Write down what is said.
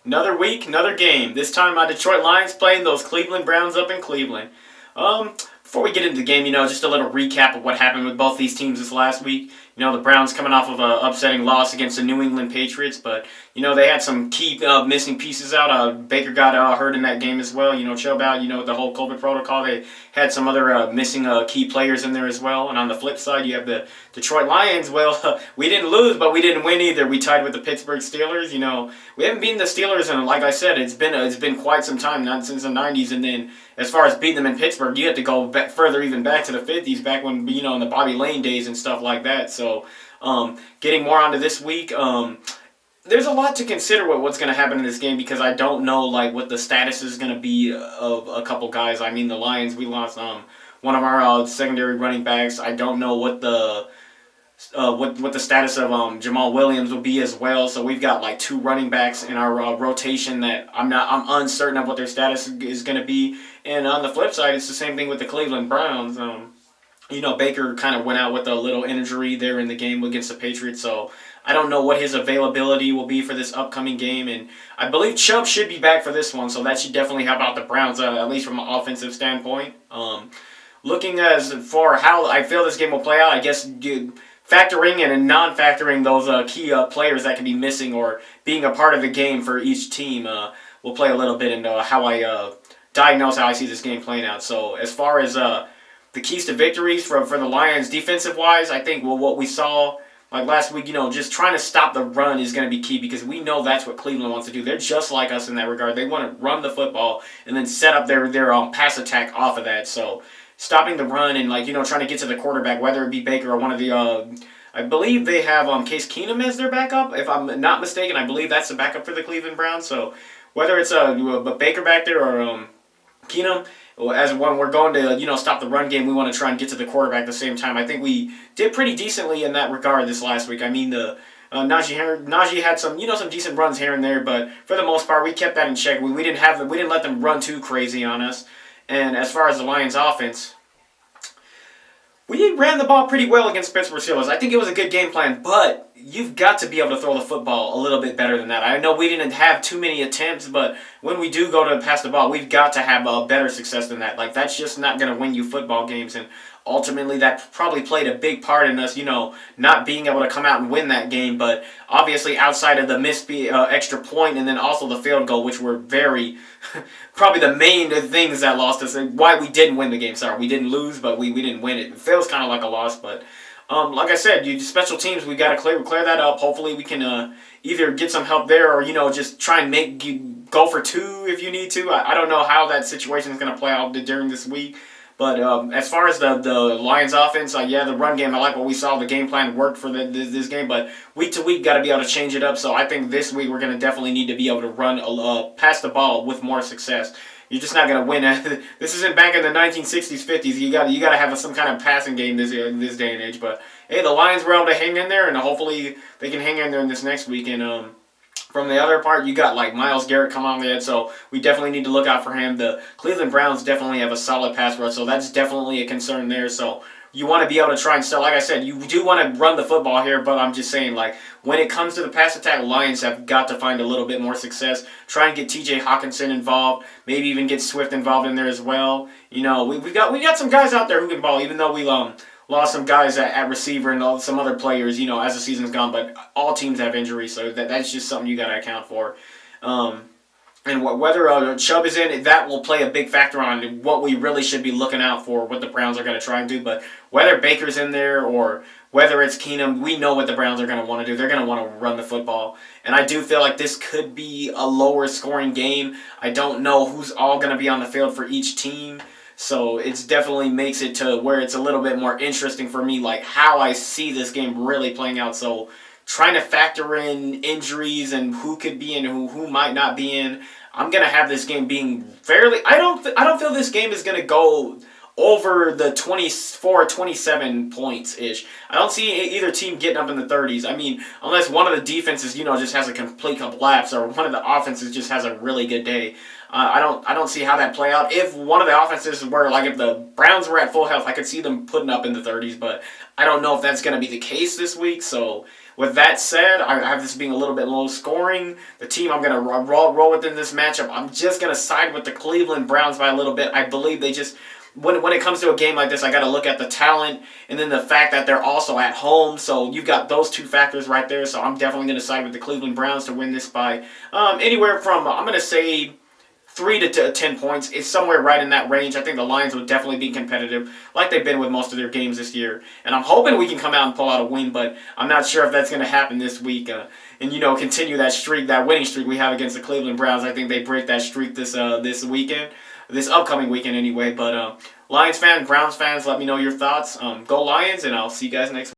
Another week, another game. This time my Detroit Lions playing those Cleveland Browns up in Cleveland. Before we get into the game, just a little recap of what happened with both these teams this last week. The Browns coming off of an upsetting loss against the New England Patriots, but, they had some key missing pieces out. Baker got hurt in that game as well. Chubb out, with the whole COVID protocol. They had some other missing key players in there as well. And on the flip side, you have the Detroit Lions. Well, we didn't lose, but we didn't win either. We tied with the Pittsburgh Steelers. We haven't beaten the Steelers, and like I said, it's been quite some time, not since the 90s. And then as far as beating them in Pittsburgh, you have to go back further, even back to the 50s, back when, in the Bobby Lane days and stuff like that. So, getting more onto this week, there's a lot to consider with what's going to happen in this game because I don't know what the status is going to be of a couple guys. I mean, the Lions, we lost one of our secondary running backs. I don't know what the what the status of Jamal Williams will be as well. So we've got two running backs in our rotation that I'm uncertain of what their status is going to be. And on the flip side, it's the same thing with the Cleveland Browns. Baker kind of went out with a little injury there in the game against the Patriots, so I don't know what his availability will be for this upcoming game. And I believe Chubb should be back for this one, so that should definitely help out the Browns, at least from an offensive standpoint. Looking as for how I feel this game will play out, I guess factoring in and non-factoring those key players that can be missing or being a part of the game for each team will play a little bit into how I diagnose how I see this game playing out. So as far as the keys to victories for the Lions defensive-wise, I think what we saw last week, just trying to stop the run is going to be key because we know that's what Cleveland wants to do. They're just like us in that regard. They want to run the football and then set up their pass attack off of that. So stopping the run and trying to get to the quarterback, whether it be Baker or one of the I believe they have Case Keenum as their backup. If I'm not mistaken, I believe that's the backup for the Cleveland Browns. So whether it's a Baker back there or Keenum, as when we're going to stop the run game, we want to try and get to the quarterback at the same time. I think we did pretty decently in that regard this last week. I mean, the Najee had some some decent runs here and there, but for the most part, we kept that in check. We didn't let them run too crazy on us. And as far as the Lions' offense, we ran the ball pretty well against Pittsburgh Steelers. I think it was a good game plan, but you've got to be able to throw the football a little bit better than that. I know we didn't have too many attempts, but when we do go to pass the ball, we've got to have a better success than that. That's just not going to win you football games, and ultimately that probably played a big part in us, not being able to come out and win that game. But obviously outside of the missed extra point and then also the field goal, which were very probably the main things that lost us and why we didn't win the game. Sorry, we didn't lose, but we didn't win it. It feels kind of like a loss, but like I said, special teams, we got to clear that up. Hopefully we can either get some help there or, just try and make you go for two if you need to. I don't know how that situation is going to play out during this week. But as far as the Lions offense, the run game, I like what we saw. The game plan worked for this game, but week to week, got to be able to change it up. So I think this week we're going to definitely need to be able to run, pass the ball with more success. You're just not going to win. This isn't back in the 1960s, 50s. You got to have some kind of passing game this day and age. But hey, the Lions were able to hang in there, and hopefully they can hang in there in this next week. And from the other part, you got Myles Garrett come on the edge, so we definitely need to look out for him. The Cleveland Browns definitely have a solid pass rush, so that's definitely a concern there. So you want to be able to try and sell. Like I said, you do want to run the football here, but I'm just saying, when it comes to the pass attack, Lions have got to find a little bit more success. Try and get T.J. Hawkinson involved, maybe even get Swift involved in there as well. We got some guys out there who can ball, even though we lost some guys at receiver and some other players, as the season's gone. But all teams have injuries, so that's just something you got to account for. And whether Chubb is in, that will play a big factor on what we really should be looking out for, what the Browns are going to try and do. But whether Baker's in there or whether it's Keenum, we know what the Browns are going to want to do. They're going to want to run the football. And I do feel like this could be a lower scoring game. I don't know who's all going to be on the field for each team. So it definitely makes it to where it's a little bit more interesting for me, how I see this game really playing out. So trying to factor in injuries and who could be in, who might not be in. I'm gonna have this game being fairly. I don't feel this game is gonna go over the 24, 27 points ish. I don't see either team getting up in the 30s. I mean, unless one of the defenses, just has a complete collapse, or one of the offenses just has a really good day. I don't see how that play out. If one of the offenses were if the Browns were at full health, I could see them putting up in the 30s, but I don't know if that's going to be the case this week. So with that said, I have this being a little bit low scoring. The team I'm going to roll within this matchup, I'm just going to side with the Cleveland Browns by a little bit. I believe they just, when it comes to a game like this, I got to look at the talent and then the fact that they're also at home. So you've got those two factors right there. So I'm definitely going to side with the Cleveland Browns to win this by anywhere from, I'm going to say, 3 to 10 points. It's somewhere right in that range. I think the Lions will definitely be competitive, like they've been with most of their games this year. And I'm hoping we can come out and pull out a win, but I'm not sure if that's going to happen this week. And continue that streak, that winning streak we have against the Cleveland Browns. I think they break that streak this weekend, this upcoming weekend anyway. But Lions fans, Browns fans, let me know your thoughts. Go Lions, and I'll see you guys next week.